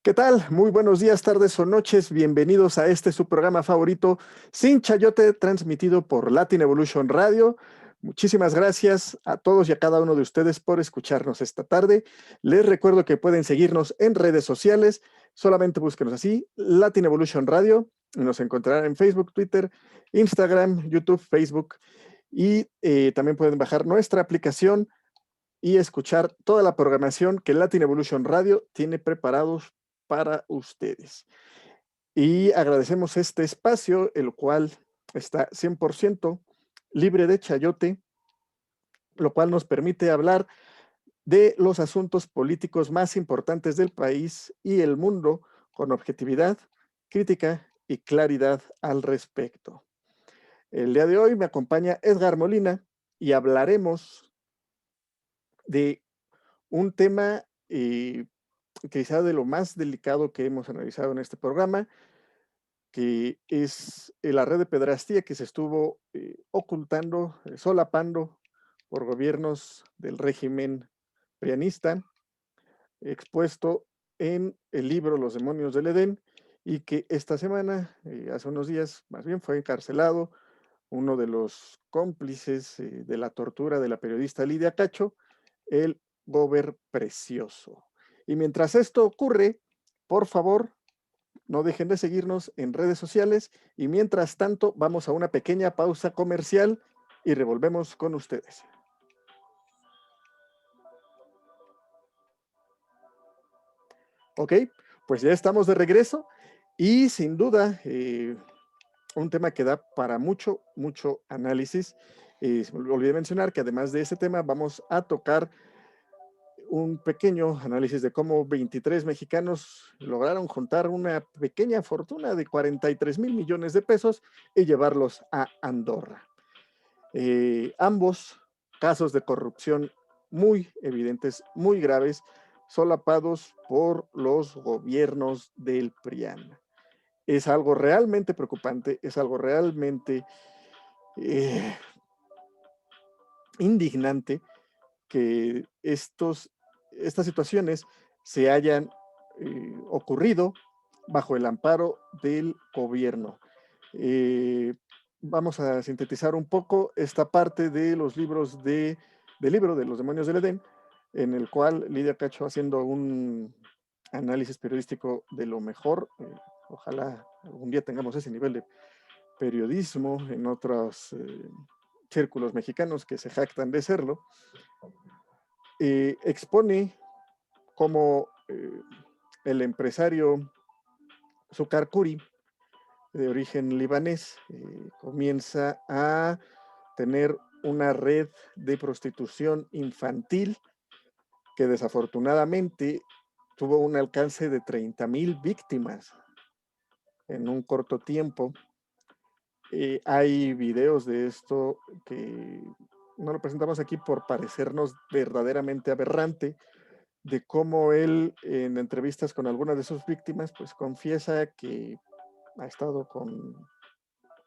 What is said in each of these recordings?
¿Qué tal? Muy buenos días, tardes o noches. Bienvenidos a este su programa favorito, Sin Chayote, transmitido por Latin Evolution Radio. Muchísimas gracias a todos y a cada uno de ustedes por escucharnos esta tarde. Les recuerdo que pueden seguirnos en redes sociales. Solamente búsquenos así, Latin Evolution Radio. Nos encontrarán en Facebook, Twitter, Instagram, YouTube, Facebook. Y también pueden bajar nuestra aplicación y escuchar toda la programación que Latin Evolution Radio tiene preparados para ustedes. Y agradecemos este espacio, el cual está 100% libre de chayote, lo cual nos permite hablar de los asuntos políticos más importantes del país y el mundo con objetividad, crítica y claridad al respecto. El día de hoy me acompaña Edgar Molina y hablaremos de un tema quizá de lo más delicado que hemos analizado en este programa, que es la red de pedrastía que se estuvo ocultando, solapando por gobiernos del régimen prianista, expuesto en el libro Los demonios del Edén, y que esta semana, hace unos días, más bien fue encarcelado uno de los cómplices de la tortura de la periodista Lidia Cacho, el Gober Precioso. Y mientras esto ocurre, por favor, no dejen de seguirnos en redes sociales y mientras tanto vamos a una pequeña pausa comercial y revolvemos con ustedes. Ok, pues ya estamos de regreso y sin duda un tema que da para mucho, mucho análisis. Se me olvidé mencionar que además de ese tema vamos a tocar un pequeño análisis de cómo 23 mexicanos lograron juntar una pequeña fortuna de 43 mil millones de pesos y llevarlos a Andorra. Ambos casos de corrupción muy evidentes, muy graves, solapados por los gobiernos del PRIAN. Es algo realmente preocupante, es algo realmente indignante que estas situaciones se hayan ocurrido bajo el amparo del gobierno. Vamos a sintetizar un poco esta parte de los libros del libro de los demonios del Edén, en el cual Lidia Cacho, haciendo un análisis periodístico de lo mejor, ojalá algún día tengamos ese nivel de periodismo en otros círculos mexicanos que se jactan de serlo, expone cómo el empresario Zukar Kuri, de origen libanés, comienza a tener una red de prostitución infantil que desafortunadamente tuvo un alcance de 30,000 víctimas en un corto tiempo. Hay videos de esto que no lo presentamos aquí por parecernos verdaderamente aberrante, de cómo él en entrevistas con algunas de sus víctimas pues confiesa que ha estado con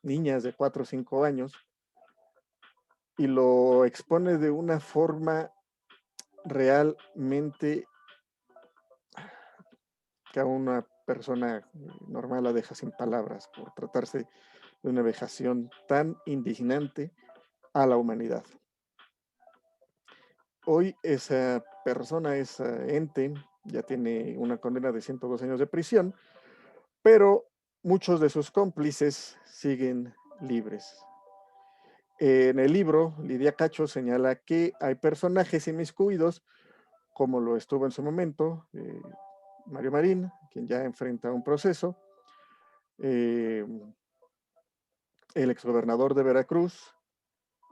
niñas de 4 o 5 años y lo expone de una forma realmente que a una persona normal la deja sin palabras por tratarse de una vejación tan indignante a la humanidad. Hoy esa persona, ese ente, ya tiene una condena de 102 años de prisión, pero muchos de sus cómplices siguen libres. En el libro, Lidia Cacho señala que hay personajes inmiscuidos, como lo estuvo en su momento Mario Marín, quien ya enfrenta un proceso, el exgobernador de Veracruz,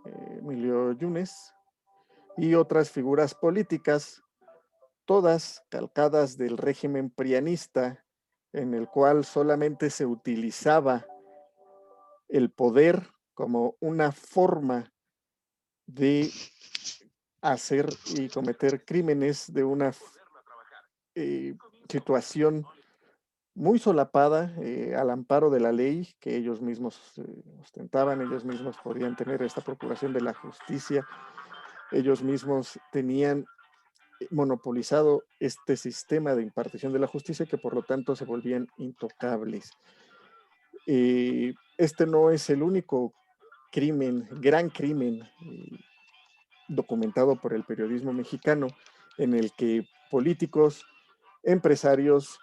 Emilio Yunes, y otras figuras políticas, todas calcadas del régimen prianista, en el cual solamente se utilizaba el poder como una forma de hacer y cometer crímenes de una situación muy solapada al amparo de la ley que ellos mismos ostentaban, ellos mismos podían tener esta procuración de la justicia, ellos mismos tenían monopolizado este sistema de impartición de la justicia, que por lo tanto se volvían intocables. Este no es el único gran crimen documentado por el periodismo mexicano, en el que políticos, empresarios,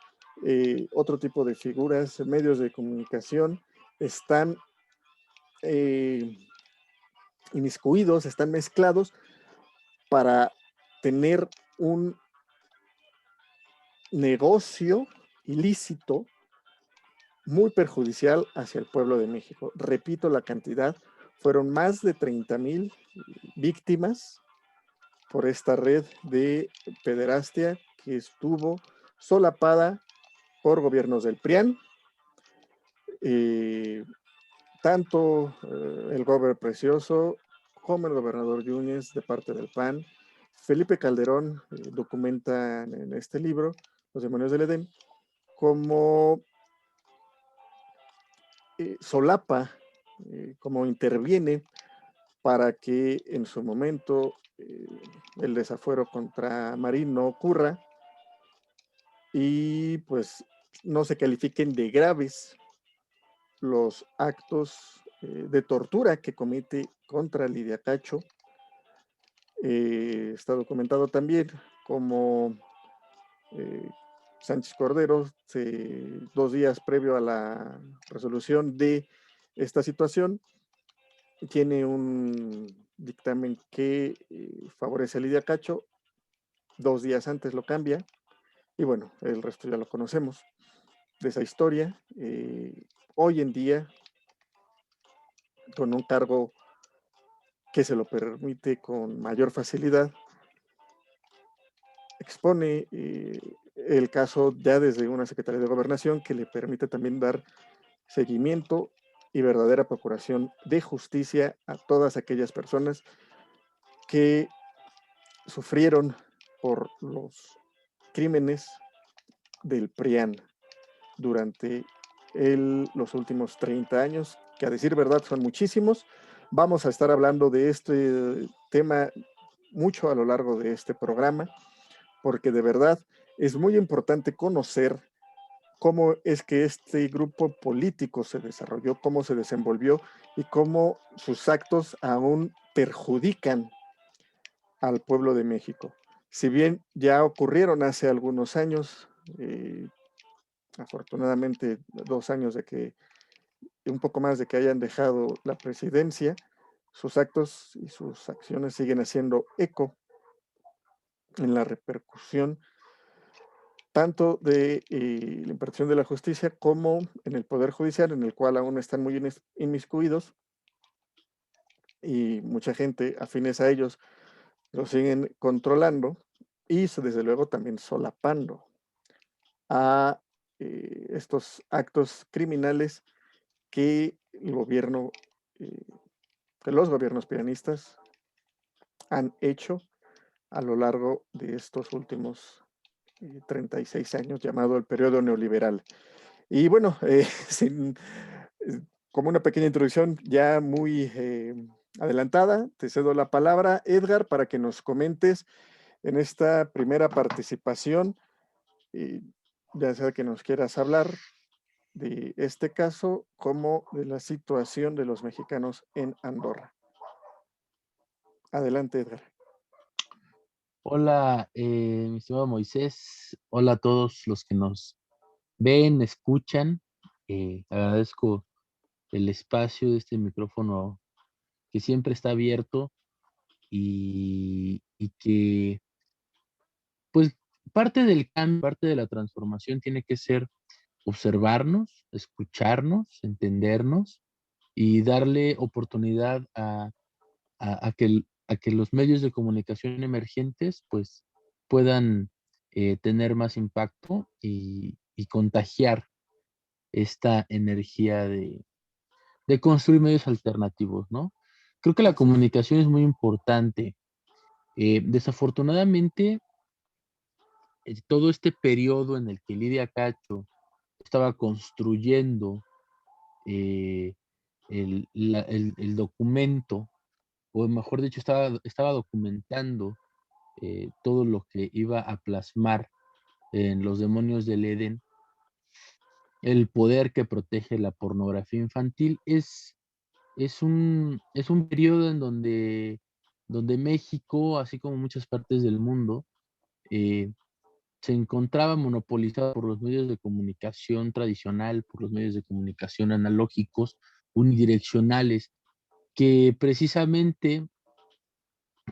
otro tipo de figuras, medios de comunicación, están inmiscuidos, están mezclados para tener un negocio ilícito muy perjudicial hacia el pueblo de México. Repito la cantidad, fueron más de 30,000 víctimas por esta red de pederastia que estuvo solapada por gobiernos del PRIAN, tanto el gobernador Precioso como el gobernador Yúñez de parte del PAN. Felipe Calderón documenta en este libro, Los demonios del Edén, cómo solapa, cómo interviene para que en su momento el desafuero contra Marín no ocurra y pues no se califiquen de graves los actos de tortura que comete contra Lidia Cacho. Está documentado también como Sánchez Cordero, 2 días previo a la resolución de esta situación, tiene un dictamen que favorece a Lidia Cacho, 2 días antes lo cambia, y bueno, el resto ya lo conocemos de esa historia. Hoy en día, con un cargo que se lo permite con mayor facilidad, expone el caso ya desde una Secretaría de Gobernación que le permite también dar seguimiento y verdadera procuración de justicia a todas aquellas personas que sufrieron por los crímenes del PRIAN durante los últimos 30 años, que a decir verdad son muchísimos. Vamos a estar hablando de este tema mucho a lo largo de este programa, porque de verdad es muy importante conocer cómo es que este grupo político se desarrolló, cómo se desenvolvió y cómo sus actos aún perjudican al pueblo de México. Si bien ya ocurrieron hace algunos años, afortunadamente 2 años de que, un poco más de que hayan dejado la presidencia, sus actos y sus acciones siguen haciendo eco en la repercusión tanto de la impartición de la justicia como en el Poder Judicial, en el cual aún están muy inmiscuidos y mucha gente afines a ellos lo siguen controlando y desde luego también solapando a estos actos criminales que el gobierno, que los gobiernos pianistas han hecho a lo largo de estos últimos 36 años, llamado el periodo neoliberal. Y bueno, sin, como una pequeña introducción ya muy adelantada, te cedo la palabra, Edgar, para que nos comentes en esta primera participación, ya sea que nos quieras hablar de este caso como de la situación de los mexicanos en Andorra. Adelante, Edgar. Hola, mi estimado Moisés. Hola a todos los que nos ven, escuchan. Agradezco el espacio de este micrófono que siempre está abierto y que, pues, parte del cambio, parte de la transformación tiene que ser observarnos, escucharnos, entendernos y darle oportunidad a que los medios de comunicación emergentes pues puedan tener más impacto y contagiar esta energía de construir medios alternativos, ¿no? Creo que la comunicación es muy importante. Desafortunadamente, todo este periodo en el que Lidia Cacho estaba construyendo eh, el documento, o mejor dicho, estaba documentando todo lo que iba a plasmar en Los demonios del Edén, el poder que protege la pornografía infantil, es un periodo en donde México, así como muchas partes del mundo, eh, se encontraba monopolizado por los medios de comunicación tradicional, por los medios de comunicación analógicos, unidireccionales, que precisamente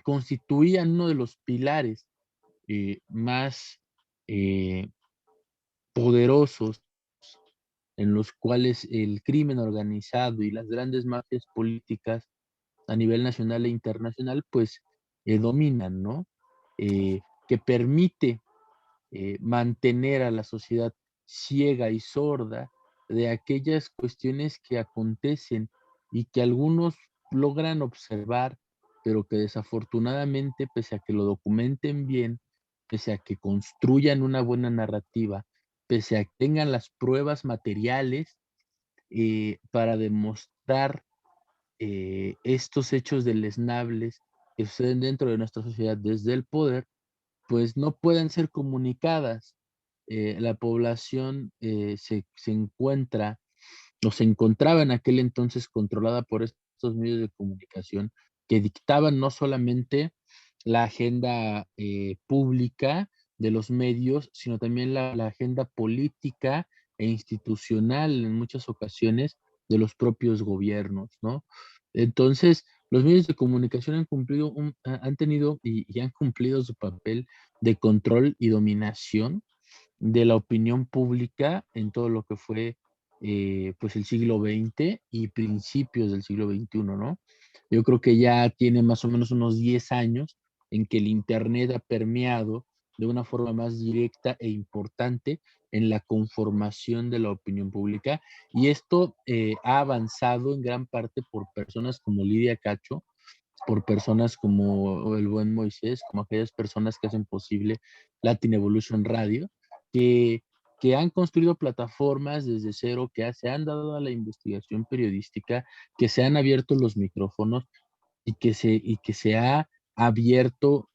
constituían uno de los pilares más eh, poderosos en los cuales el crimen organizado y las grandes mafias políticas a nivel nacional e internacional, pues dominan, ¿no? Que permite mantener a la sociedad ciega y sorda de aquellas cuestiones que acontecen y que algunos logran observar, pero que desafortunadamente, pese a que lo documenten bien, pese a que construyan una buena narrativa, pese a que tengan las pruebas materiales para demostrar estos hechos deleznables que suceden dentro de nuestra sociedad desde el poder, pues no pueden ser comunicadas. La población se encuentra o se encontraba en aquel entonces controlada por estos medios de comunicación que dictaban no solamente la agenda pública de los medios, sino también la agenda política e institucional en muchas ocasiones de los propios gobiernos, ¿no? Entonces, los medios de comunicación han tenido y han cumplido su papel de control y dominación de la opinión pública en todo lo que fue pues el siglo XX y principios del siglo XXI, ¿no? Yo creo que ya tiene más o menos unos 10 años en que el Internet ha permeado de una forma más directa e importante en la conformación de la opinión pública, y esto ha avanzado en gran parte por personas como Lidia Cacho, por personas como el buen Moisés, como aquellas personas que hacen posible Latin Evolution Radio, que, que han construido plataformas desde cero, se han dado a la investigación periodística, que se han abierto los micrófonos y que se ha abierto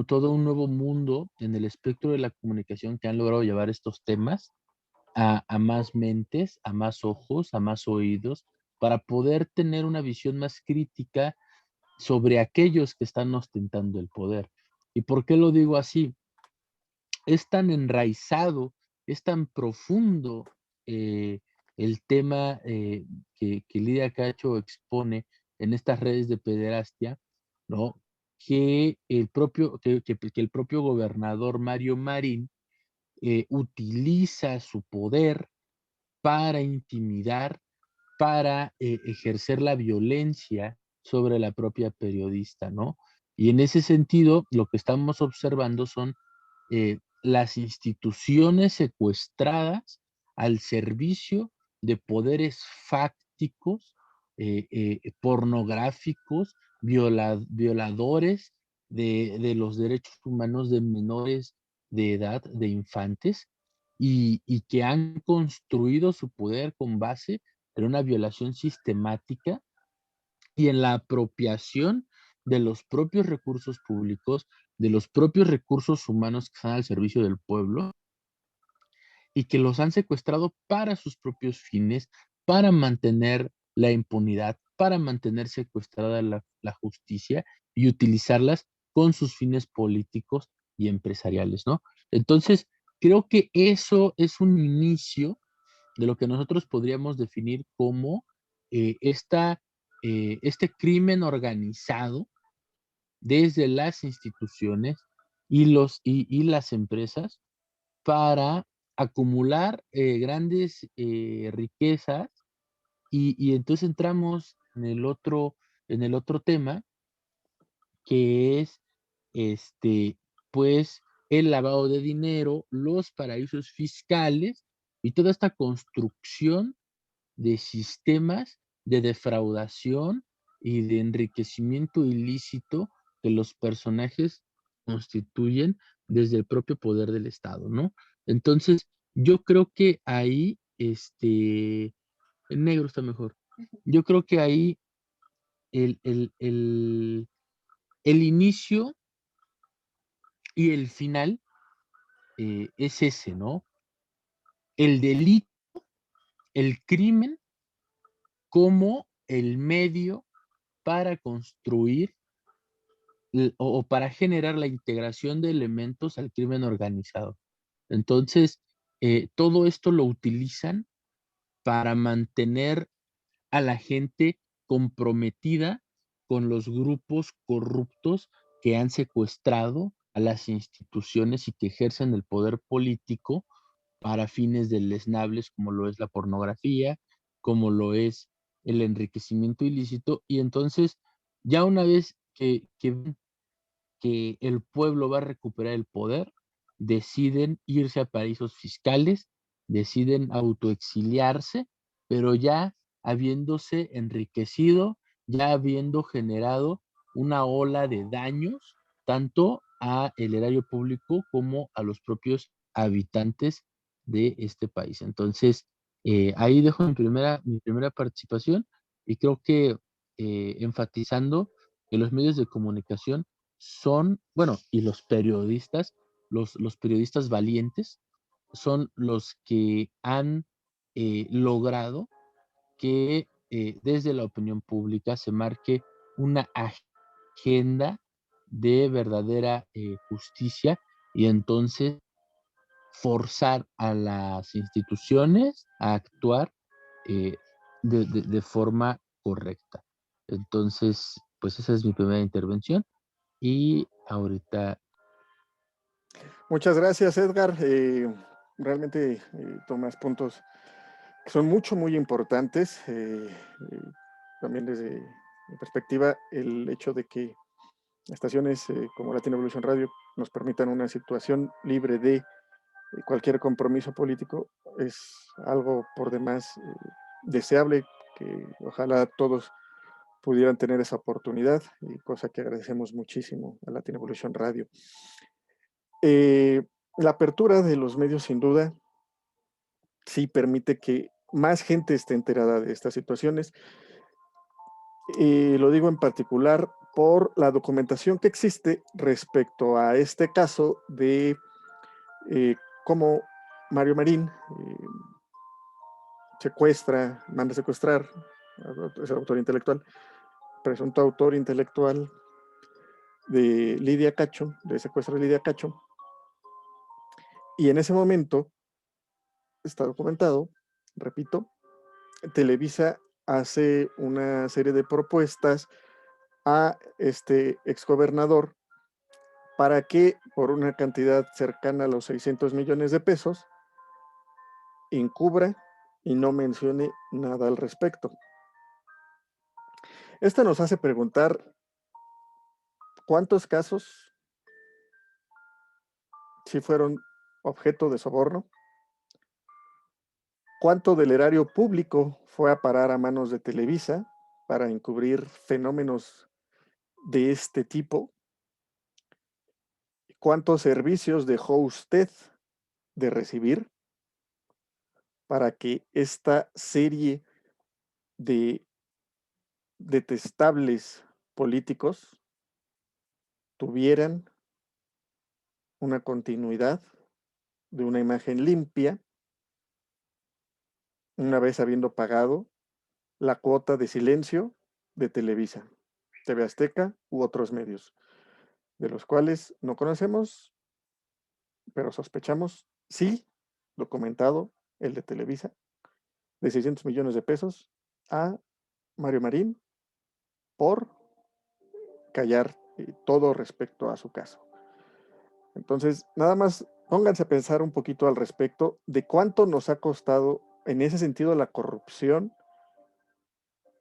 todo un nuevo mundo en el espectro de la comunicación, que han logrado llevar estos temas a más mentes, a más ojos, a más oídos, para poder tener una visión más crítica sobre aquellos que están ostentando el poder. ¿Y por qué lo digo así? Es tan enraizado, es tan profundo eh, el tema que Lidia Cacho expone en estas redes de pederastia, ¿no? Que el propio gobernador Mario Marín utiliza su poder para intimidar, para ejercer la violencia sobre la propia periodista, ¿no? Y en ese sentido, lo que estamos observando son las instituciones secuestradas al servicio de poderes fácticos, pornográficos, violadores de los derechos humanos de menores de edad, de infantes, y que han construido su poder con base en una violación sistemática y en la apropiación de los propios recursos públicos, de los propios recursos humanos que están al servicio del pueblo y que los han secuestrado para sus propios fines, para mantener la impunidad, para mantener secuestrada la justicia y utilizarlas con sus fines políticos y empresariales, ¿no? Entonces, creo que eso es un inicio de lo que nosotros podríamos definir como este crimen organizado desde las instituciones y las empresas para acumular grandes riquezas y entonces entramos en el otro tema que es este, pues el lavado de dinero, los paraísos fiscales y toda esta construcción de sistemas de defraudación y de enriquecimiento ilícito que los personajes constituyen desde el propio poder del Estado, ¿no? Entonces, yo creo que ahí, el negro está mejor. Yo creo que ahí el, el, el, el inicio Y el final es ese, ¿no? El delito, el crimen como el medio para construir o para generar la integración de elementos al crimen organizado. Entonces, todo esto lo utilizan para mantener a la gente comprometida con los grupos corruptos que han secuestrado a las instituciones y que ejercen el poder político para fines deleznables, como lo es la pornografía, como lo es el enriquecimiento ilícito. Y entonces, ya una vez que ven que el pueblo va a recuperar el poder, deciden irse a paraísos fiscales, deciden autoexiliarse, pero ya habiéndose enriquecido, ya habiendo generado una ola de daños, tanto a el erario público como a los propios habitantes de este país. Entonces, ahí dejo mi primera participación y creo que enfatizando que los medios de comunicación son, bueno, y los periodistas, los periodistas valientes son los que han logrado que desde la opinión pública se marque una agenda de verdadera justicia y entonces forzar a las instituciones a actuar eh, de forma correcta. Entonces, pues esa es mi primera intervención y ahorita Muchas gracias, Edgar. Realmente tomas puntos que son muy importantes. También desde mi perspectiva, el hecho de que estaciones como Latin Evolution Radio nos permitan una situación libre de cualquier compromiso político es algo por demás deseable, que ojalá todos pudieran tener esa oportunidad, y cosa que agradecemos muchísimo a Latin Evolution Radio. La apertura de los medios, sin duda, sí permite que más gente esté enterada de estas situaciones. Lo digo en particular por la documentación que existe respecto a este caso de cómo Mario Marín manda secuestrar, es el autor intelectual, presunto autor intelectual de Lidia Cacho, de secuestro de Lidia Cacho, y en ese momento está documentado, repito, Televisa hace una serie de propuestas a este exgobernador para que por una cantidad cercana a los 600 millones de pesos encubra y no mencione nada al respecto. Esto nos hace preguntar cuántos casos sí fueron objeto de soborno, cuánto del erario público fue a parar a manos de Televisa para encubrir fenómenos de este tipo, cuántos servicios dejó usted de recibir para que esta serie de detestables políticos tuvieran una continuidad de una imagen limpia, una vez habiendo pagado la cuota de silencio de Televisa, TV Azteca u otros medios, de los cuales no conocemos, pero sospechamos, sí, documentado, el de Televisa, de 600 millones de pesos a Mario Marín por callar todo respecto a su caso. Entonces, nada más pónganse a pensar un poquito al respecto de cuánto nos ha costado en ese sentido la corrupción,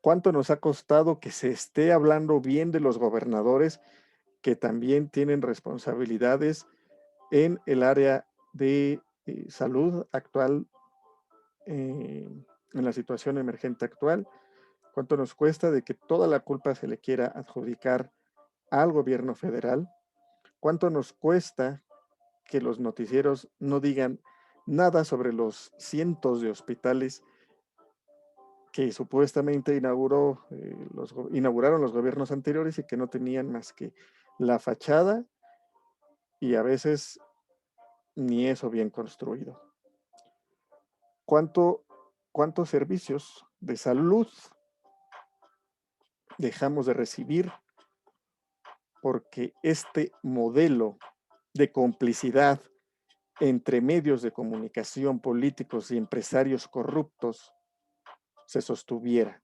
cuánto nos ha costado que se esté hablando bien de los gobernadores que también tienen responsabilidades en el área de salud actual, en la situación emergente actual, cuánto nos cuesta de que toda la culpa se le quiera adjudicar al gobierno federal, cuánto nos cuesta que los noticieros no digan nada sobre los cientos de hospitales que supuestamente inauguraron los gobiernos anteriores y que no tenían más que la fachada y a veces ni eso bien construido. ¿Cuántos servicios de salud dejamos de recibir porque este modelo de complicidad entre medios de comunicación, políticos y empresarios corruptos se sostuviera?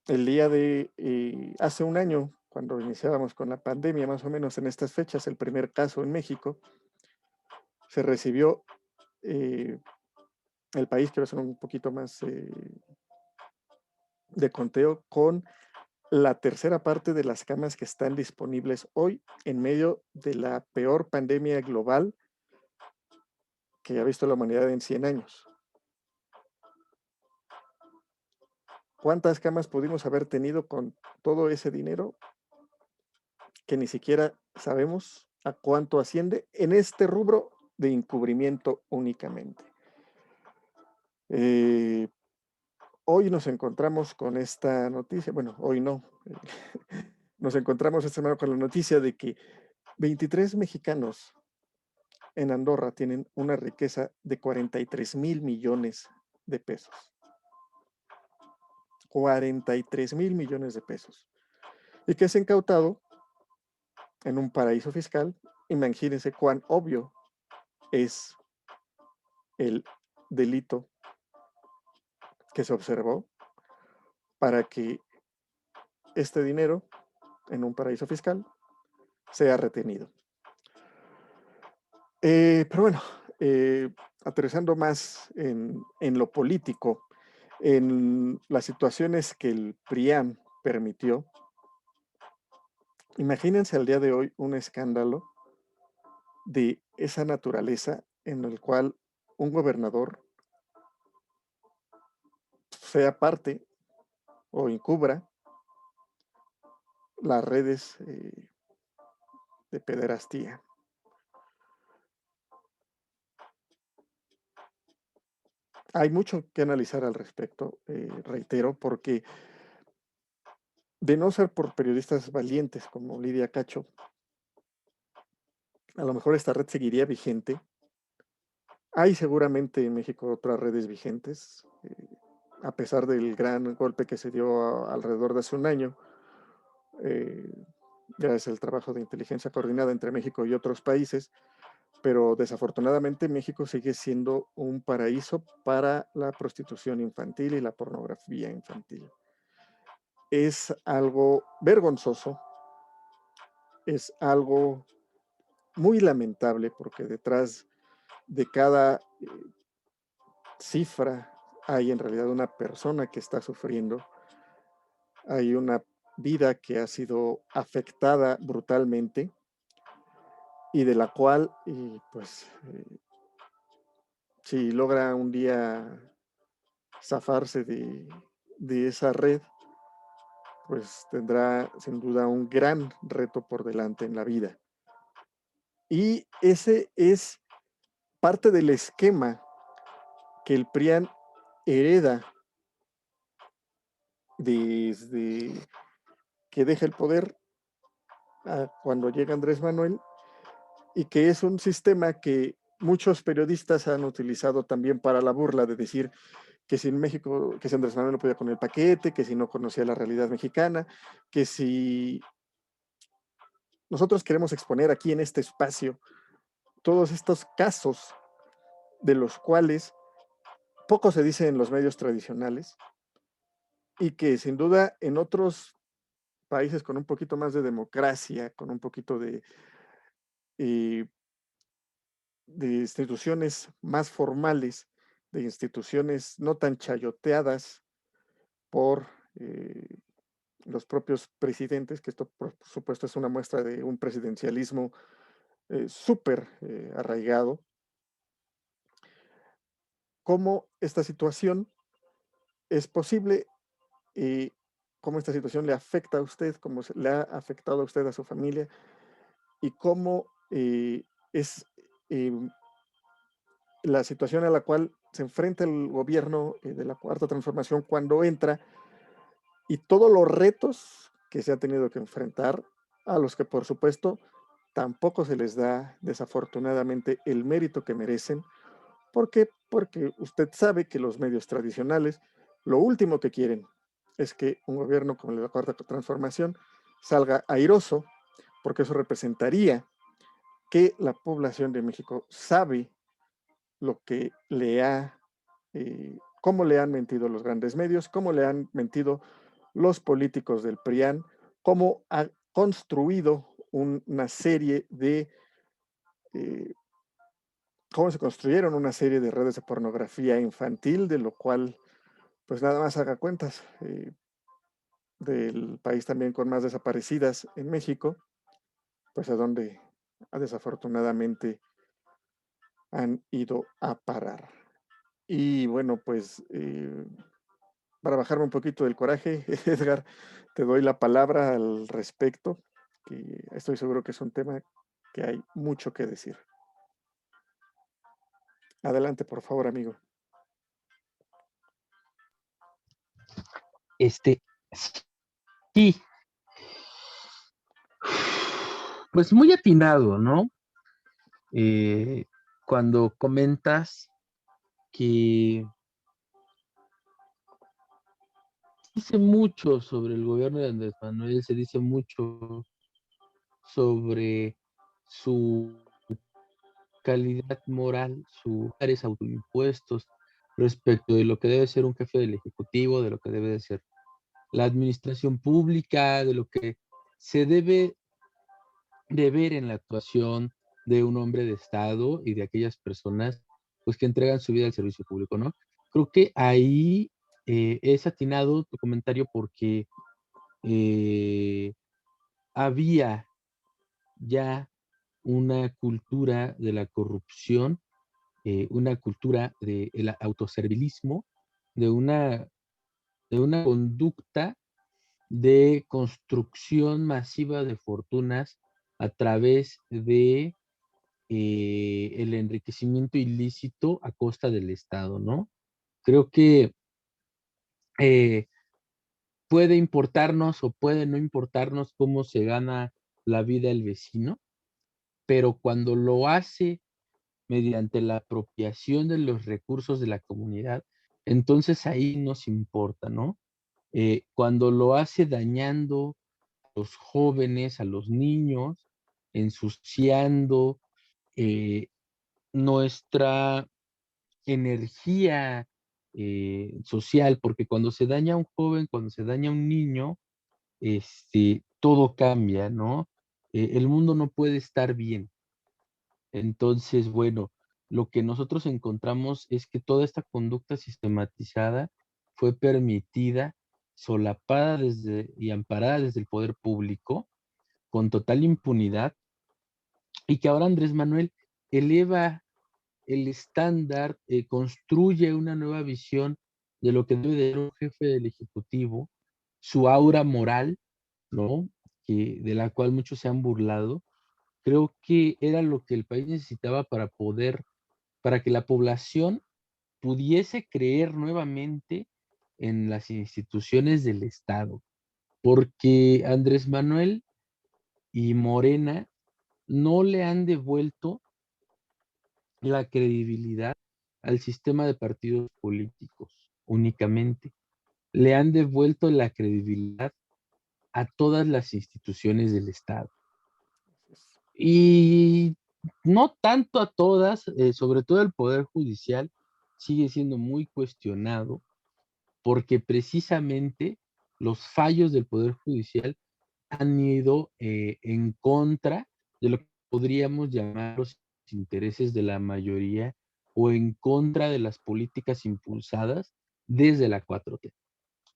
El día de hace un año, cuando iniciábamos con la pandemia, más o menos en estas fechas, el primer caso en México, se recibió el país, quiero hacer un poquito más de conteo, con la tercera parte de las camas que están disponibles hoy en medio de la peor pandemia global que ha visto la humanidad en 100 años. ¿Cuántas camas pudimos haber tenido con todo ese dinero que ni siquiera sabemos a cuánto asciende en este rubro de encubrimiento únicamente? Hoy nos encontramos con esta noticia, bueno, hoy no, nos encontramos esta semana con la noticia de que 23 mexicanos en Andorra tienen una riqueza de 43,000 millones de pesos. 43,000 millones de pesos. Y que es incautado en un paraíso fiscal. Imagínense cuán obvio es el delito que se observó para que este dinero en un paraíso fiscal sea retenido. Pero bueno, aterrizando más en lo político, en las situaciones que el PRIAN permitió, imagínense al día de hoy un escándalo de esa naturaleza en el cual un gobernador sea parte o encubra las redes de pederastía. Hay mucho que analizar al respecto, reitero, porque de no ser por periodistas valientes como Lidia Cacho, a lo mejor esta red seguiría vigente. Hay seguramente en México otras redes vigentes, a pesar del gran golpe que se dio alrededor de hace un año, gracias al trabajo de inteligencia coordinada entre México y otros países, pero desafortunadamente México sigue siendo un paraíso para la prostitución infantil y la pornografía infantil. Es algo vergonzoso, es algo muy lamentable porque detrás de cada cifra hay en realidad una persona que está sufriendo, hay una vida que ha sido afectada brutalmente y de la cual, pues, si logra un día zafarse de esa red, pues tendrá sin duda un gran reto por delante en la vida. Y ese es parte del esquema que el PRIAN hereda desde que deja el poder a cuando llega Andrés Manuel, y que es un sistema que muchos periodistas han utilizado también para la burla de decir que si en México, que si Andrés Manuel no podía con el paquete, que si no conocía la realidad mexicana, que si nosotros queremos exponer aquí en este espacio todos estos casos de los cuales poco se dice en los medios tradicionales y que sin duda en otros países con un poquito más de democracia, con un poquito eh, de instituciones más formales, de instituciones no tan chayoteadas por los propios presidentes, que esto por supuesto es una muestra de un presidencialismo súper arraigado, cómo esta situación es posible y cómo esta situación le afecta a usted, cómo le ha afectado a usted, a su familia, y cómo es eh, la situación a la cual se enfrenta el gobierno de la Cuarta Transformación cuando entra y todos los retos que se ha tenido que enfrentar a los que por supuesto tampoco se les da desafortunadamente el mérito que merecen. ¿Por qué? Porque usted sabe que los medios tradicionales lo último que quieren es que un gobierno como el de la Cuarta Transformación salga airoso, porque eso representaría que la población de México sabe lo que le ha, cómo le han mentido los grandes medios, cómo le han mentido los políticos del PRIAN, cómo ha construido una serie de, eh, cómo se construyeron una serie de redes de pornografía infantil, de lo cual, pues nada más haga cuentas, del país también con más desaparecidas en México, pues a donde desafortunadamente han ido a parar. Y bueno, pues para bajarme un poquito del coraje, Edgar, te doy la palabra al respecto, que estoy seguro que es un tema que hay mucho que decir. Adelante, por favor, amigo. Este, sí, pues muy atinado, ¿no? Eh, Cuando comentas que dice mucho sobre el gobierno de Andrés Manuel, se dice mucho sobre su calidad moral, sus pares autoimpuestos respecto de lo que debe ser un jefe del Ejecutivo, de lo que debe de ser la administración pública, de lo que se debe de ver en la actuación de un hombre de Estado y de aquellas personas pues que entregan su vida al servicio público, ¿no? Creo que ahí es atinado tu comentario porque eh, había ya una cultura de la corrupción, una cultura del autoservilismo, de una conducta de construcción masiva de fortunas a través de el enriquecimiento ilícito a costa del Estado, ¿no? Creo que eh, puede importarnos o puede no importarnos cómo se gana la vida el vecino, pero cuando lo hace mediante la apropiación de los recursos de la comunidad, entonces ahí nos importa, ¿no? Cuando lo hace dañando a los jóvenes, a los niños, ensuciando eh, nuestra energía social, porque cuando se daña a un joven, cuando se daña a un niño, todo cambia, ¿no? El mundo no puede estar bien. Entonces, bueno, lo que nosotros encontramos es que toda esta conducta sistematizada fue permitida, solapada desde y amparada desde el poder público, con total impunidad, y que ahora Andrés Manuel eleva el estándar, construye una nueva visión de lo que debe de ser un jefe del Ejecutivo, su aura moral, ¿no? De la cual muchos se han burlado. Creo que era lo que el país necesitaba para que la población pudiese creer nuevamente en las instituciones del Estado, porque Andrés Manuel y Morena no le han devuelto la credibilidad al sistema de partidos políticos únicamente. Le han devuelto la credibilidad a todas las instituciones del Estado. Y no tanto a todas, sobre todo el Poder Judicial sigue siendo muy cuestionado porque precisamente los fallos del Poder Judicial han ido en contra de lo que podríamos llamar los intereses de la mayoría o en contra de las políticas impulsadas desde la 4T,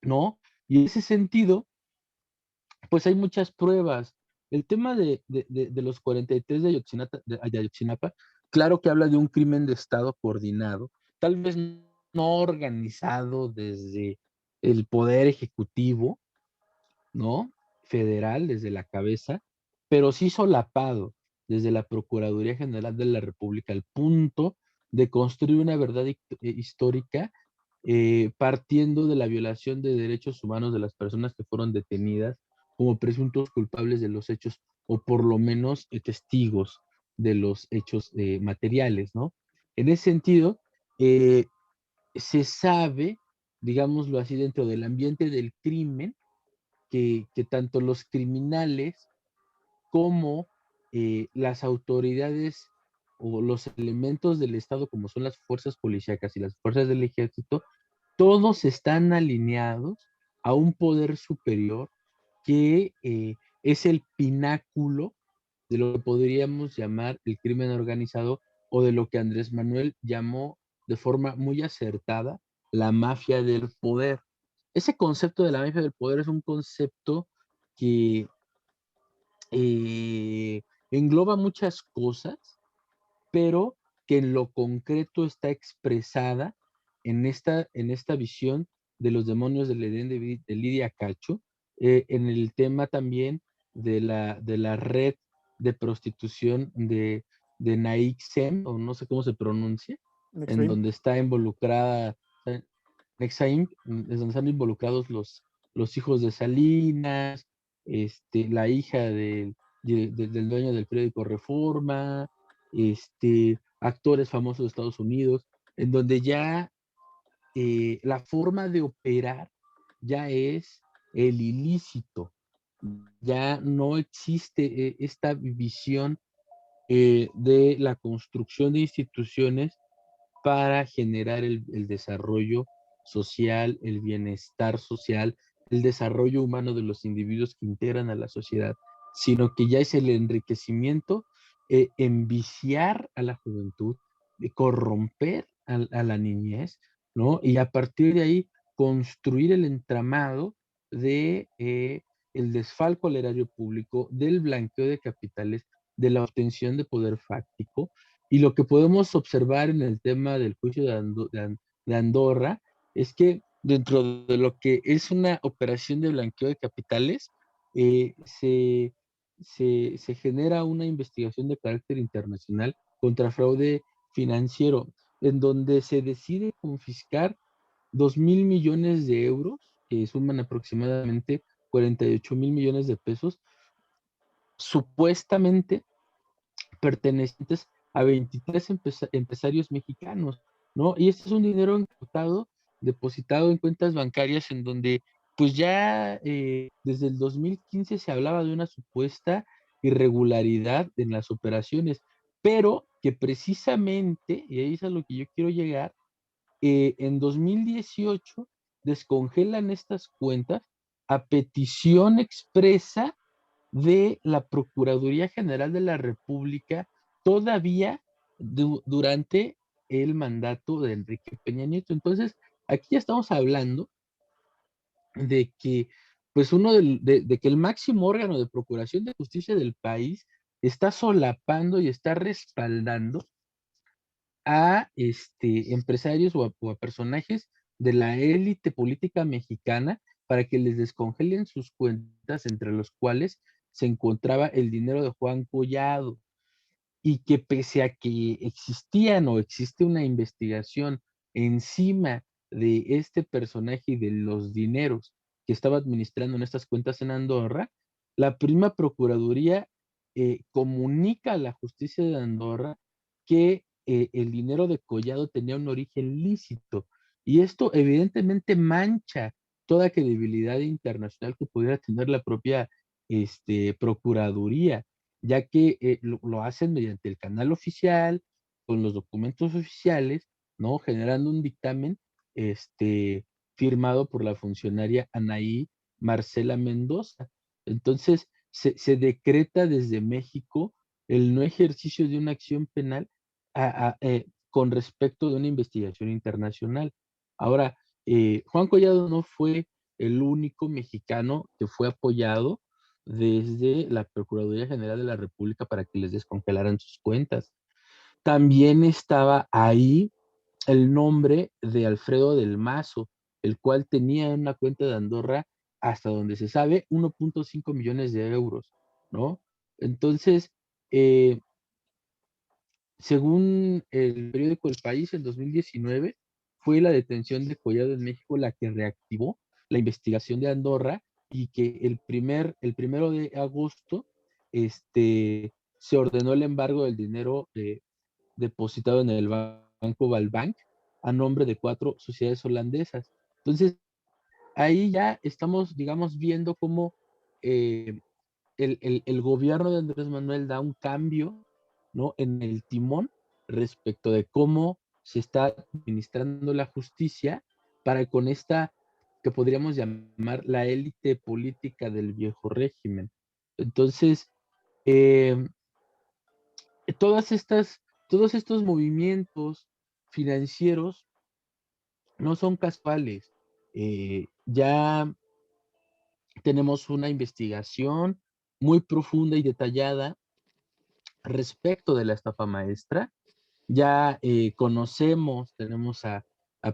¿no? Y en ese sentido, pues hay muchas pruebas. El tema de los 43 de Ayotzinapa, claro que habla de un crimen de Estado coordinado, tal vez no organizado desde el Poder Ejecutivo, ¿no? Federal, desde la cabeza, pero sí solapado desde la Procuraduría General de la República, al punto de construir una verdad histórica partiendo de la violación de derechos humanos de las personas que fueron detenidas como presuntos culpables de los hechos, o por lo menos testigos de los hechos materiales, ¿no? En ese sentido, eh, se sabe, digámoslo así, dentro del ambiente del crimen, que tanto los criminales como las autoridades o los elementos del Estado, como son las fuerzas policíacas y las fuerzas del ejército, todos están alineados a un poder superior que es el pináculo de lo que podríamos llamar el crimen organizado, o de lo que Andrés Manuel llamó de forma muy acertada la mafia del poder. Ese concepto de la mafia del poder es un concepto que engloba muchas cosas, pero que en lo concreto está expresada en esta visión de los demonios del Edén de Lidia Cacho, en el tema también de la red de prostitución de Naixem, o no sé cómo se pronuncia, en Nexaim. donde está involucrada Nexaim, es donde están involucrados los hijos de Salinas, la hija del dueño del periódico Reforma, actores famosos de Estados Unidos, en donde ya la forma de operar ya es el ilícito, ya no existe esta visión de la construcción de instituciones para generar el desarrollo social, el bienestar social, el desarrollo humano de los individuos que integran a la sociedad, sino que ya es el enriquecimiento, enviciar a la juventud, corromper a la niñez, ¿no? Y a partir de ahí construir el entramado de el desfalco al erario público, del blanqueo de capitales, de la obtención de poder fáctico. Y lo que podemos observar en el tema del juicio de Andorra es que dentro de lo que es una operación de blanqueo de capitales, eh, se, se genera una investigación de carácter internacional contra fraude financiero, en donde se decide confiscar 2.000 millones de euros, que suman aproximadamente 48.000 millones de pesos, supuestamente pertenecientes a 23 empresarios mexicanos, ¿no? Y este es un dinero incautado, depositado en cuentas bancarias en donde, pues ya desde el 2015 se hablaba de una supuesta irregularidad en las operaciones, pero que precisamente, y ahí es a lo que yo quiero llegar, en 2018 descongelan estas cuentas a petición expresa de la Procuraduría General de la República, todavía durante el mandato de Enrique Peña Nieto. Entonces, aquí ya estamos hablando de que, pues de que el máximo órgano de procuración de justicia del país está solapando y está respaldando a empresarios o a personajes de la élite política mexicana para que les descongelen sus cuentas, entre los cuales se encontraba el dinero de Juan Collado, y que pese a que existían o existe una investigación encima de este personaje y de los dineros que estaba administrando en estas cuentas en Andorra, la prima Procuraduría comunica a la justicia de Andorra que el dinero de Collado tenía un origen lícito, y esto evidentemente mancha toda credibilidad internacional que pudiera tener la propia Procuraduría, ya que lo hacen mediante el canal oficial, con los documentos oficiales, ¿no? Generando un dictamen firmado por la funcionaria Anaí Marcela Mendoza. Entonces, se decreta desde México el no ejercicio de una acción penal con respecto de una investigación internacional. Ahora, Juan Collado no fue el único mexicano que fue apoyado desde la Procuraduría General de la República para que les descongelaran sus cuentas. También estaba ahí el nombre de Alfredo del Mazo, el cual tenía en una cuenta de Andorra, hasta donde se sabe, 1.5 millones de euros, ¿no? Entonces, eh, según el periódico El País, en 2019 fue la detención de Collado en México la que reactivó la investigación de Andorra y que el 1 de agosto se ordenó el embargo del dinero depositado en el Banco Valbank a nombre de 4 sociedades holandesas. Entonces, ahí ya estamos, digamos, viendo cómo eh, el gobierno de Andrés Manuel da un cambio, ¿no? En el timón respecto de cómo se está administrando la justicia para con esta que podríamos llamar la élite política del viejo régimen. Entonces, eh, todas estas, todos estos movimientos financieros no son casuales. Ya tenemos una investigación muy profunda y detallada respecto de la estafa maestra. Ya conocemos, tenemos a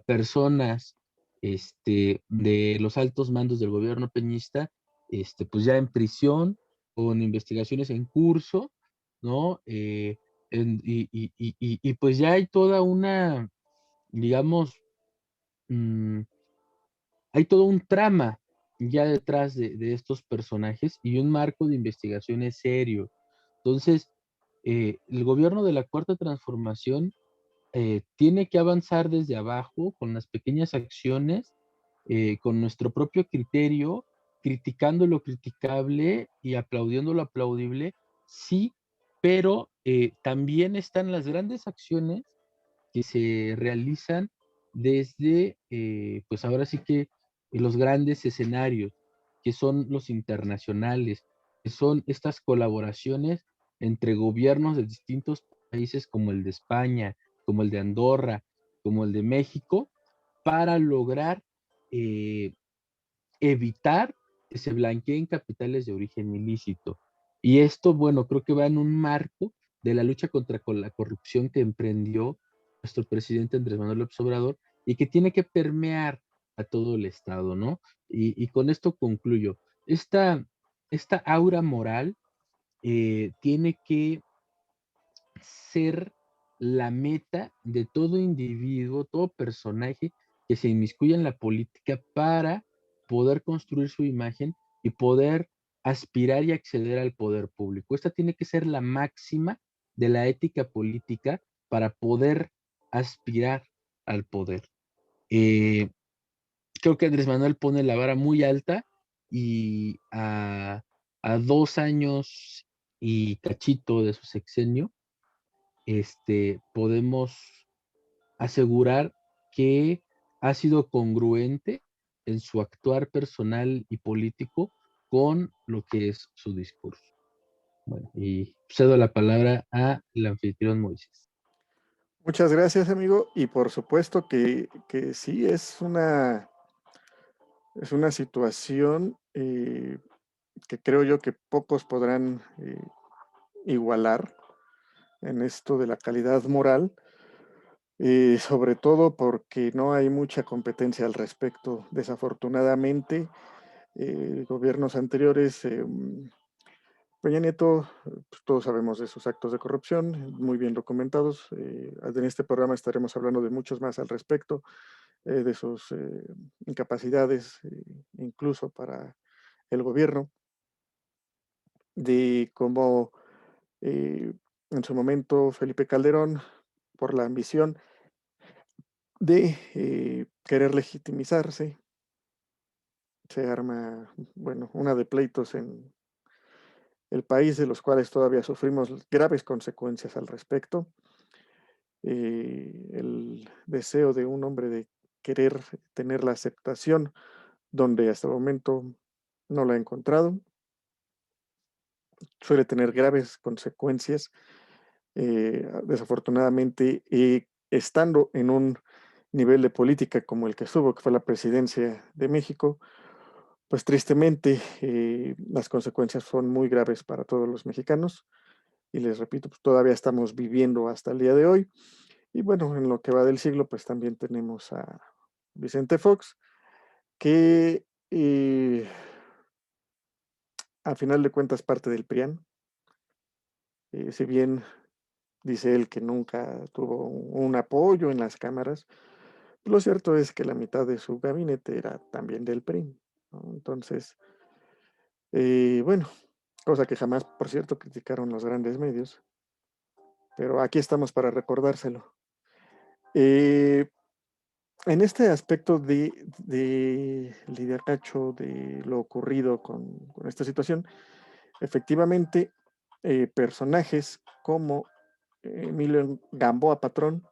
personas de los altos mandos del gobierno peñista, pues ya en prisión, con investigaciones en curso, ¿no? Y pues ya hay toda una, digamos, mm, hay todo un trama ya detrás de estos personajes y un marco de investigaciones serio. Entonces, el gobierno de la Cuarta Transformación tiene que avanzar desde abajo con las pequeñas acciones, con nuestro propio criterio, criticando lo criticable y aplaudiendo lo aplaudible, sí, pero también están las grandes acciones que se realizan desde, pues ahora sí que los grandes escenarios, que son los internacionales, que son estas colaboraciones entre gobiernos de distintos países como el de España, como el de Andorra, como el de México, para lograr eh, evitar que se blanqueen capitales de origen ilícito. Y esto, bueno, creo que va en un marco de la lucha contra la corrupción que emprendió nuestro presidente Andrés Manuel López Obrador y que tiene que permear a todo el Estado, ¿no? Y con esto concluyo. Esta aura moral tiene que ser la meta de todo individuo, todo personaje que se inmiscuya en la política para poder construir su imagen y poder aspirar y acceder al poder público. Esta tiene que ser la máxima de la ética política para poder aspirar al poder. Eh, Creo que Andrés Manuel pone la vara muy alta y a 2 años y cachito de su sexenio, podemos asegurar que ha sido congruente en su actuar personal y político con lo que es su discurso. Bueno, y cedo la palabra al anfitrión Moisés. Muchas gracias, amigo. Y por supuesto que sí, es una situación que creo yo que pocos podrán igualar en esto de la calidad moral, sobre todo porque no hay mucha competencia al respecto. Desafortunadamente, gobiernos anteriores, Peña Nieto, pues todos sabemos de sus actos de corrupción, muy bien documentados. En este programa estaremos hablando de muchos más al respecto, de sus incapacidades, incluso para el gobierno, de cómo en su momento Felipe Calderón, por la ambición de querer legitimizarse, se arma, bueno, una de pleitos en el país de los cuales todavía sufrimos graves consecuencias al respecto. El deseo de un hombre de querer tener la aceptación donde hasta el momento no la ha encontrado, suele tener graves consecuencias. Desafortunadamente, estando en un nivel de política como el que estuvo, que fue la presidencia de México, pues tristemente las consecuencias son muy graves para todos los mexicanos. Y les repito, pues todavía estamos viviendo hasta el día de hoy. Y bueno, en lo que va del siglo, pues también tenemos a Vicente Fox, que a final de cuentas parte del PRIAN. Si bien dice él que nunca tuvo un apoyo en las cámaras, lo cierto es que la mitad de su gabinete era también del PRI, ¿no? Entonces, Bueno, cosa que jamás, por cierto, criticaron los grandes medios, pero aquí estamos para recordárselo. Eh, en este aspecto de Lidia Cacho, de lo ocurrido con esta situación, efectivamente, personajes como Emilio Gamboa Patrón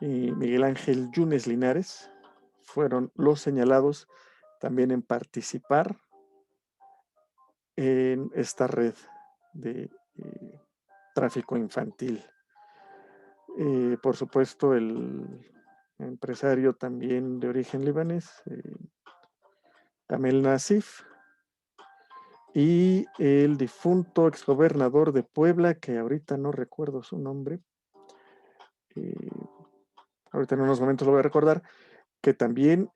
y Miguel Ángel Yunes Linares fueron los señalados también en participar en esta red de tráfico infantil. Por supuesto, el empresario también de origen libanés, Kamel Nassif, y el difunto exgobernador de Puebla, que ahorita no recuerdo su nombre, eh, ahorita en unos momentos lo voy a recordar, que también,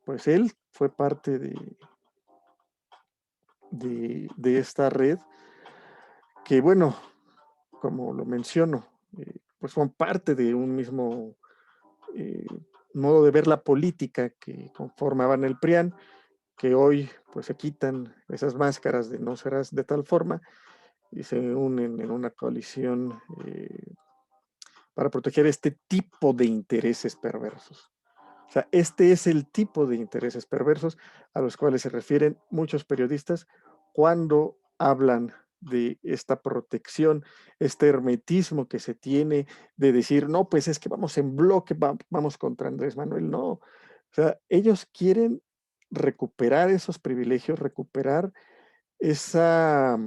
pues él fue parte de esta red, que bueno, como lo menciono, pues son parte de un mismo eh, modo de ver la política que conformaban el PRIAN, que hoy pues se quitan esas máscaras de no serás de tal forma y se unen en una coalición para proteger este tipo de intereses perversos. O sea, este es el tipo de intereses perversos a los cuales se refieren muchos periodistas cuando hablan de esta protección, este hermetismo que se tiene de decir, no, pues es que vamos en bloque, vamos contra Andrés Manuel. No, o sea, ellos quieren recuperar esos privilegios, recuperar esa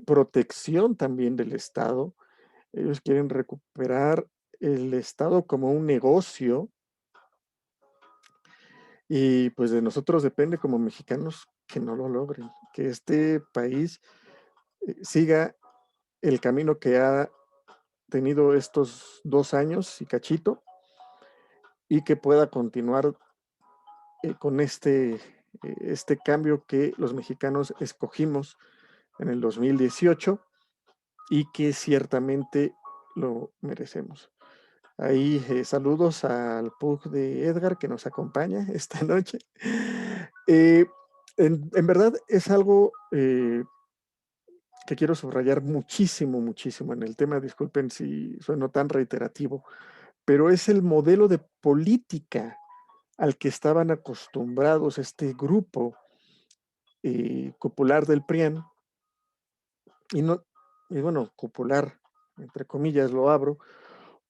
protección también del Estado. Ellos quieren recuperar el Estado como un negocio y pues de nosotros depende como mexicanos que no lo logren, que este país siga el camino que ha tenido estos 2 años y cachito y que pueda continuar con este cambio que los mexicanos escogimos en el 2018 y que ciertamente lo merecemos. Ahí saludos al Pug de Edgar que nos acompaña esta noche. Eh, en verdad es algo que quiero subrayar muchísimo, muchísimo en el tema. Disculpen si sueno tan reiterativo, pero es el modelo de política al que estaban acostumbrados este grupo popular del PRIAN, y, no, y bueno, popular, entre comillas, lo abro,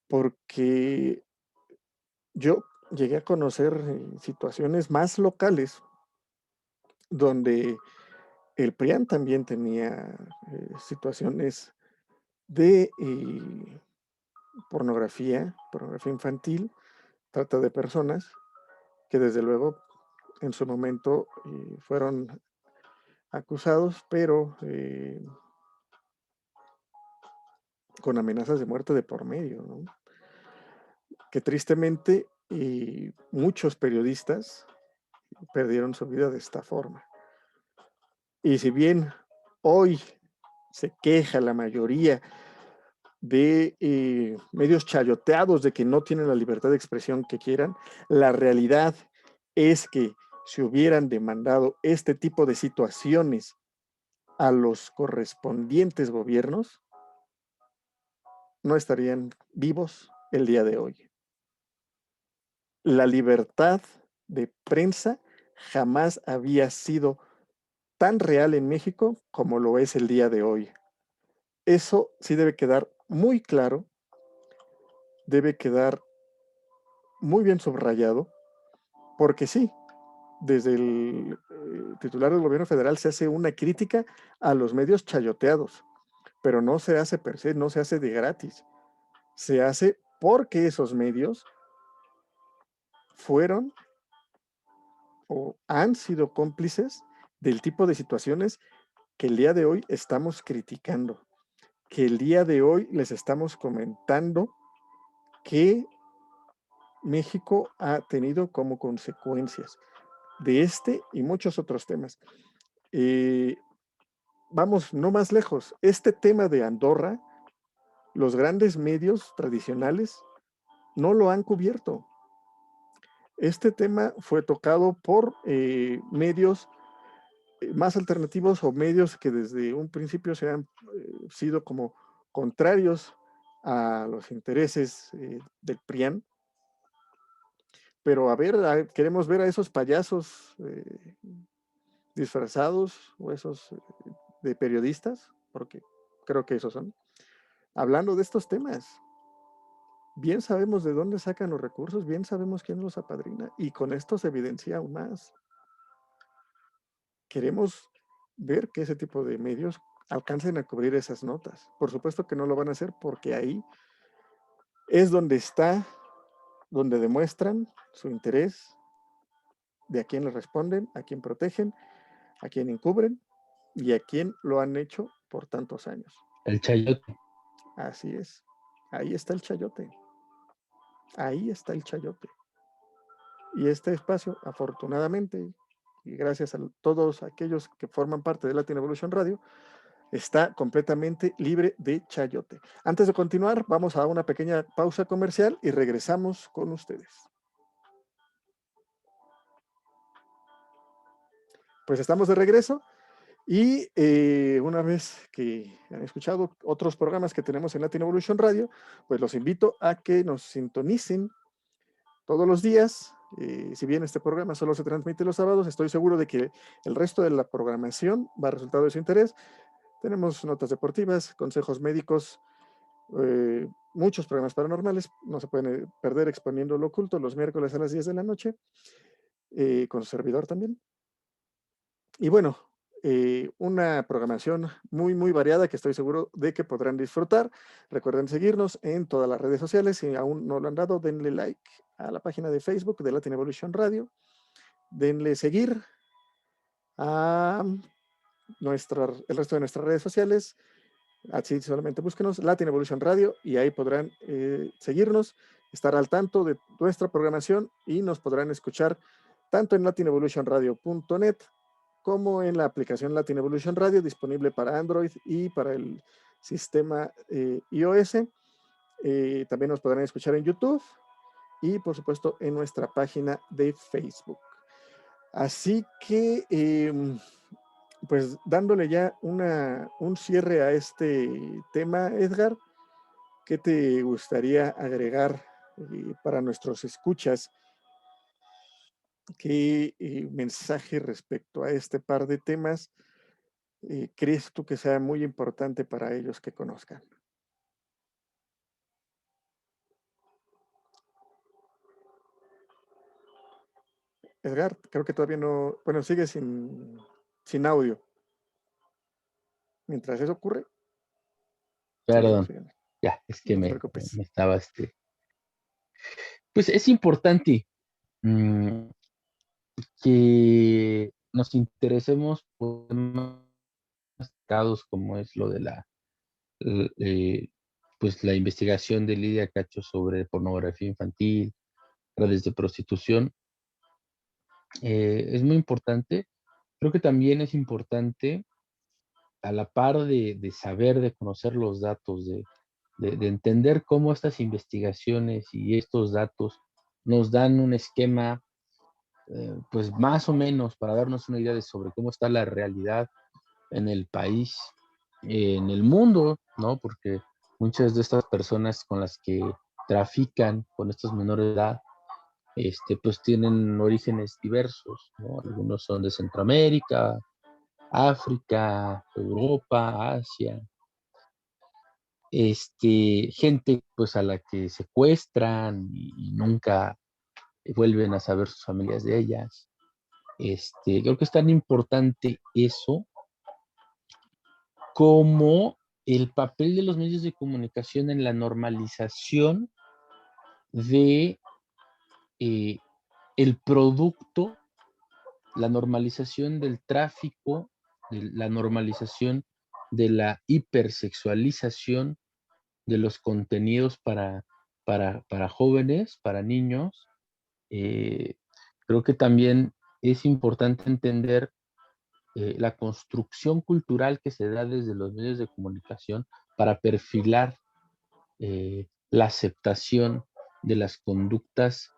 porque yo llegué a conocer situaciones más locales donde el PRIAN también tenía situaciones de pornografía infantil, trata de personas, que desde luego en su momento fueron acusados, pero con amenazas de muerte de por medio, ¿no? Que tristemente muchos periodistas perdieron su vida de esta forma. Y si bien hoy se queja la mayoría de medios chayoteados de que no tienen la libertad de expresión que quieran, la realidad es que si hubieran demandado este tipo de situaciones a los correspondientes gobiernos, no estarían vivos el día de hoy. La libertad de prensa jamás había sido tan real en México como lo es el día de hoy. Eso sí debe quedar muy claro, debe quedar muy bien subrayado, porque sí, desde el titular del gobierno federal se hace una crítica a los medios chayoteados, pero no se hace per se, no se hace de gratis, se hace porque esos medios fueron o han sido cómplices del tipo de situaciones que el día de hoy estamos criticando, que el día de hoy les estamos comentando que México ha tenido como consecuencias de este y muchos otros temas. Vamos, no más lejos, este tema de Andorra, los grandes medios tradicionales no lo han cubierto. Este tema fue tocado por medios más alternativos o medios que desde un principio se han sido como contrarios a los intereses del PRIAN. Pero a ver, queremos ver a esos payasos disfrazados o esos de periodistas, porque creo que esos son, hablando de estos temas. Bien sabemos de dónde sacan los recursos, bien sabemos quién los apadrina y con esto se evidencia aún más. Queremos ver que ese tipo de medios alcancen a cubrir esas notas. Por supuesto que no lo van a hacer porque ahí es donde está, donde demuestran su interés de a quién le responden, a quién protegen, a quién encubren y a quién lo han hecho por tantos años. El chayote. Así es. Ahí está el chayote. Ahí está el chayote. Y este espacio, afortunadamente, y gracias a todos aquellos que forman parte de Latin Evolution Radio, está completamente libre de chayote. Antes de continuar, vamos a una pequeña pausa comercial y regresamos con ustedes. Pues estamos de regreso y una vez que han escuchado otros programas que tenemos en Latin Evolution Radio, pues los invito a que nos sintonicen todos los días. Si bien este programa solo se transmite los sábados, estoy seguro de que el resto de la programación va a resultar de su interés. Tenemos notas deportivas, consejos médicos, muchos programas paranormales. No se pueden perder Exponiendo lo Oculto los miércoles a las 10 de la noche, con su servidor también. Y bueno, una programación muy, muy variada que estoy seguro de que podrán disfrutar. Recuerden seguirnos en todas las redes sociales. Si aún no lo han dado, denle like a la página de Facebook de Latin Evolution Radio. Denle seguir a el resto de nuestras redes sociales. Así solamente búsquenos Latin Evolution Radio y ahí podrán seguirnos, estar al tanto de nuestra programación y nos podrán escuchar tanto en latinevolutionradio.net como en la aplicación Latin Evolution Radio disponible para Android y para el sistema iOS. También nos podrán escuchar en YouTube y por supuesto en nuestra página de Facebook. Así que pues dándole ya un cierre a este tema, Edgar, ¿qué te gustaría agregar para nuestros escuchas? ¿Qué mensaje respecto a este par de temas crees tú que sea muy importante para ellos que conozcan? Edgar, creo que todavía no, bueno, sigue sin audio. Mientras eso ocurre, seguimos, Perdón, seguimos. ya, es que No te preocupes. me estaba Pues es importante mm, que nos interesemos por temas delicados como es lo de l- eh, pues la investigación de Lidia Cacho sobre pornografía infantil, redes de prostitución. Es muy importante. Creo que también es importante, a la par de saber, de conocer los datos, de entender cómo estas investigaciones y estos datos nos dan un esquema, pues más o menos para darnos una idea de sobre cómo está la realidad en el país, en el mundo, ¿no? Porque muchas de estas personas con las que trafican con estos menores de edad, pues tienen orígenes diversos, ¿no? Algunos son de Centroamérica, África, Europa, Asia, gente pues a la que secuestran y nunca vuelven a saber sus familias de ellas. Creo que es tan importante eso como el papel de los medios de comunicación en la normalización de eh, el producto, la normalización del tráfico, de la normalización de la hipersexualización de los contenidos para jóvenes, para niños. Eh, Creo que también es importante entender la construcción cultural que se da desde los medios de comunicación para perfilar la aceptación de las conductas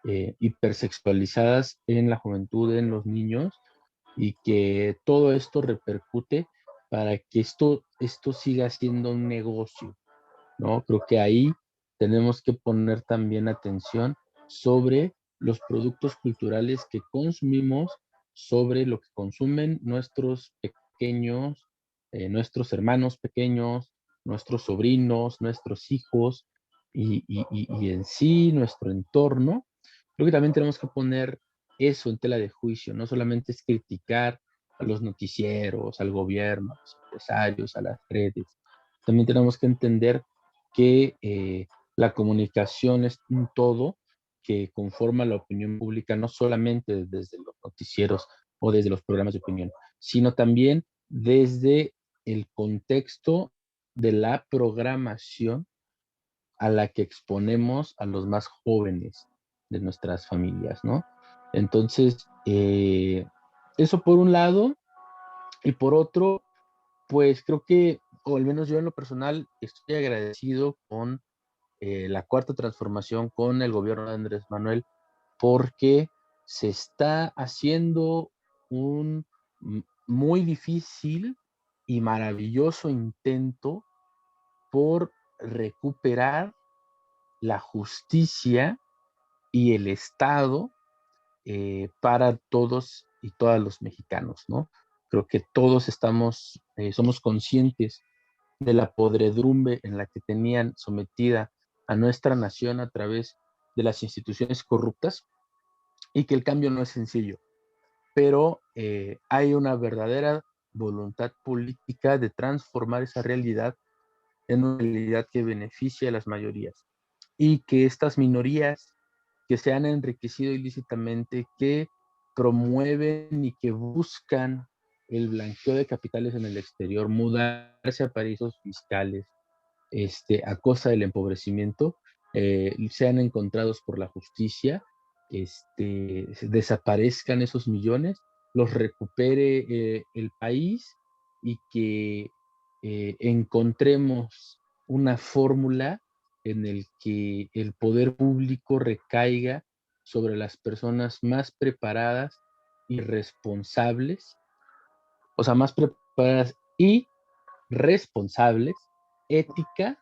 hipersexualizadas en la juventud, en los niños, y que todo esto repercute para que esto siga siendo un negocio, ¿no? Creo que ahí tenemos que poner también atención sobre los productos culturales que consumimos, sobre lo que consumen nuestros pequeños, nuestros hermanos pequeños, nuestros sobrinos, nuestros hijos y en sí nuestro entorno. Creo que también tenemos que poner eso en tela de juicio, no solamente es criticar a los noticieros, al gobierno, a los empresarios, a las redes. También tenemos que entender que la comunicación es un todo que conforma la opinión pública, no solamente desde los noticieros o desde los programas de opinión, sino también desde el contexto de la programación a la que exponemos a los más jóvenes de nuestras familias, ¿no? Entonces, eso por un lado, y por otro, pues creo que, o al menos yo en lo personal, estoy agradecido con la cuarta transformación, con el gobierno de Andrés Manuel, porque se está haciendo un muy difícil y maravilloso intento por recuperar la justicia y el Estado para todos y todas los mexicanos, ¿no? Creo que todos somos conscientes de la podredumbre en la que tenían sometida a nuestra nación a través de las instituciones corruptas y que el cambio no es sencillo, pero hay una verdadera voluntad política de transformar esa realidad en una realidad que beneficie a las mayorías y que estas minorías que se han enriquecido ilícitamente, que promueven y que buscan el blanqueo de capitales en el exterior, mudarse a paraísos fiscales, a costa del empobrecimiento, sean encontrados por la justicia, desaparezcan esos millones, los recupere el país y que encontremos una fórmula en el que el poder público recaiga sobre las personas más preparadas y responsables, o sea, más preparadas y responsables, ética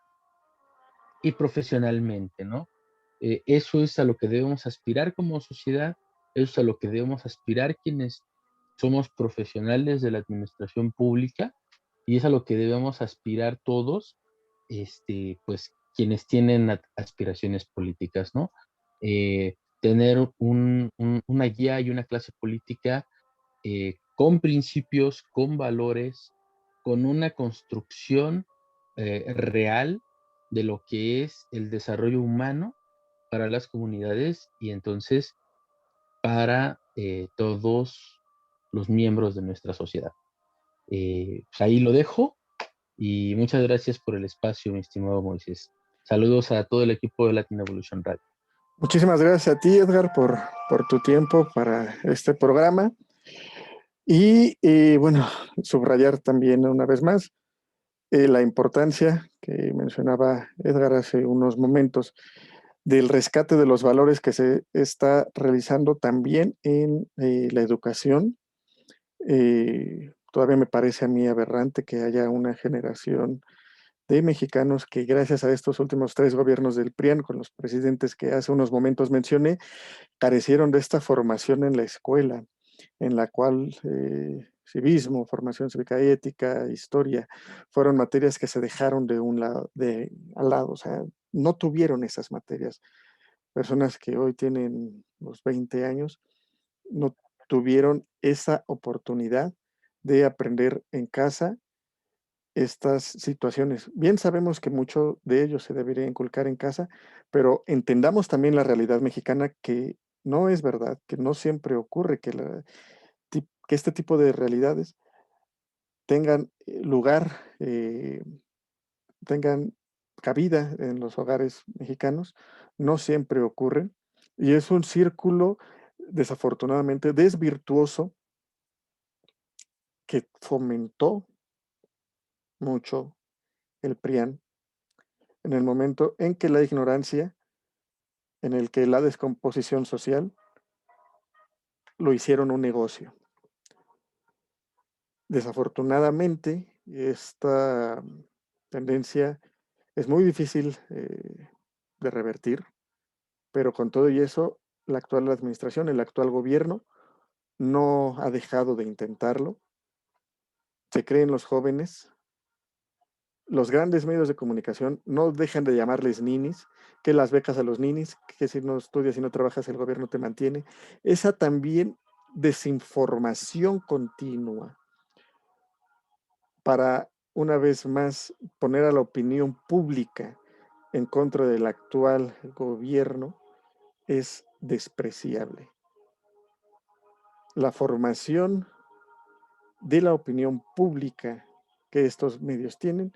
y profesionalmente, ¿no? Eso es a lo que debemos aspirar como sociedad, eso es a lo que debemos aspirar quienes somos profesionales de la administración pública y es a lo que debemos aspirar todos, pues quienes tienen aspiraciones políticas, ¿no? Tener una guía y una clase política con principios, con valores, con una construcción real de lo que es el desarrollo humano para las comunidades y entonces para todos los miembros de nuestra sociedad. Pues ahí lo dejo y muchas gracias por el espacio, mi estimado Moisés. Saludos a todo el equipo de Latin Evolution Radio. Muchísimas gracias a ti, Edgar, por tu tiempo para este programa. Y bueno, subrayar también una vez más la importancia que mencionaba Edgar hace unos momentos del rescate de los valores que se está realizando también en la educación. Todavía me parece a mí aberrante que haya una generación de mexicanos que gracias a estos últimos 3 gobiernos del PRIAN, con los presidentes que hace unos momentos mencioné, carecieron de esta formación en la escuela, en la cual civismo, formación cívica y ética, historia, fueron materias que se dejaron de un lado, al lado, o sea, no tuvieron esas materias. Personas que hoy tienen los 20 años no tuvieron esa oportunidad de aprender en casa estas situaciones. Bien sabemos que mucho de ello se debería inculcar en casa, pero entendamos también la realidad mexicana que no es verdad, que no siempre ocurre que este tipo de realidades tengan lugar, tengan cabida en los hogares mexicanos, no siempre ocurren y es un círculo desafortunadamente desvirtuoso que fomentó mucho el PRIAN en el momento en que la ignorancia, en el que la descomposición social lo hicieron un negocio. Desafortunadamente, esta tendencia es muy difícil de revertir, pero con todo y eso, la actual administración, el actual gobierno, no ha dejado de intentarlo. Se creen los jóvenes, los grandes medios de comunicación no dejan de llamarles ninis, que las becas a los ninis, que si no estudias y no trabajas el gobierno te mantiene. Esa también desinformación continua para una vez más poner a la opinión pública en contra del actual gobierno es despreciable. La formación de la opinión pública que estos medios tienen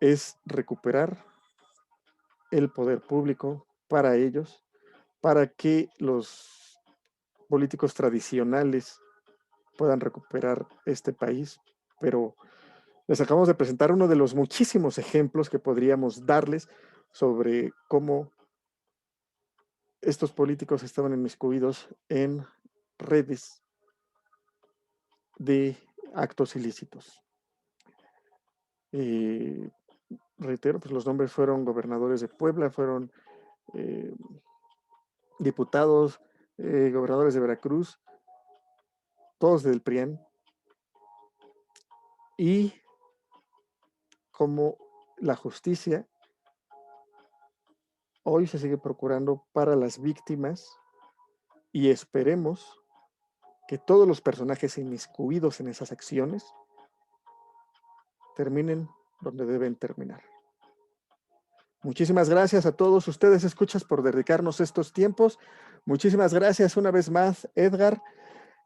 es recuperar el poder público para ellos, para que los políticos tradicionales puedan recuperar este país. Pero les acabamos de presentar uno de los muchísimos ejemplos que podríamos darles sobre cómo estos políticos estaban inmiscuidos en redes de actos ilícitos. Reitero, pues los nombres fueron gobernadores de Puebla, fueron diputados, gobernadores de Veracruz, todos del PRIAN, y como la justicia hoy se sigue procurando para las víctimas, y esperemos que todos los personajes inmiscuidos en esas acciones terminen donde deben terminar. Muchísimas gracias a todos ustedes, escuchas, por dedicarnos estos tiempos. Muchísimas gracias una vez más, Edgar.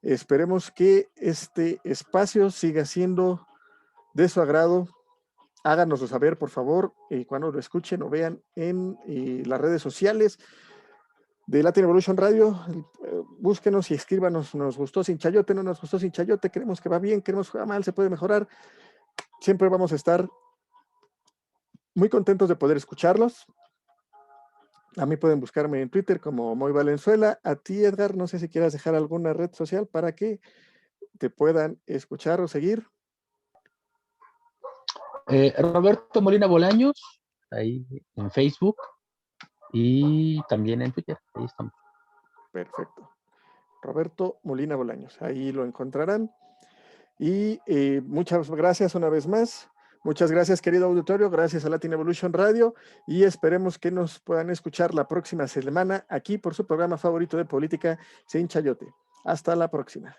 Esperemos que este espacio siga siendo de su agrado. Háganoslo saber, por favor, cuando lo escuchen o vean en las redes sociales de Latin Evolution Radio. Búsquenos y escríbanos. Nos gustó sin chayote, no nos gustó sin chayote, creemos que va bien, creemos que va mal, se puede mejorar. Siempre vamos a estar muy contentos de poder escucharlos. A mí pueden buscarme en Twitter como Moy Valenzuela. A ti, Edgar, no sé si quieras dejar alguna red social para que te puedan escuchar o seguir. Roberto Molina Bolaños, ahí en Facebook y también en Twitter. Ahí estamos. Perfecto. Roberto Molina Bolaños, ahí lo encontrarán. Y muchas gracias una vez más. Muchas gracias, querido auditorio. Gracias a Latin Evolution Radio. Y esperemos que nos puedan escuchar la próxima semana aquí por su programa favorito de política, Sin Chayote. Hasta la próxima.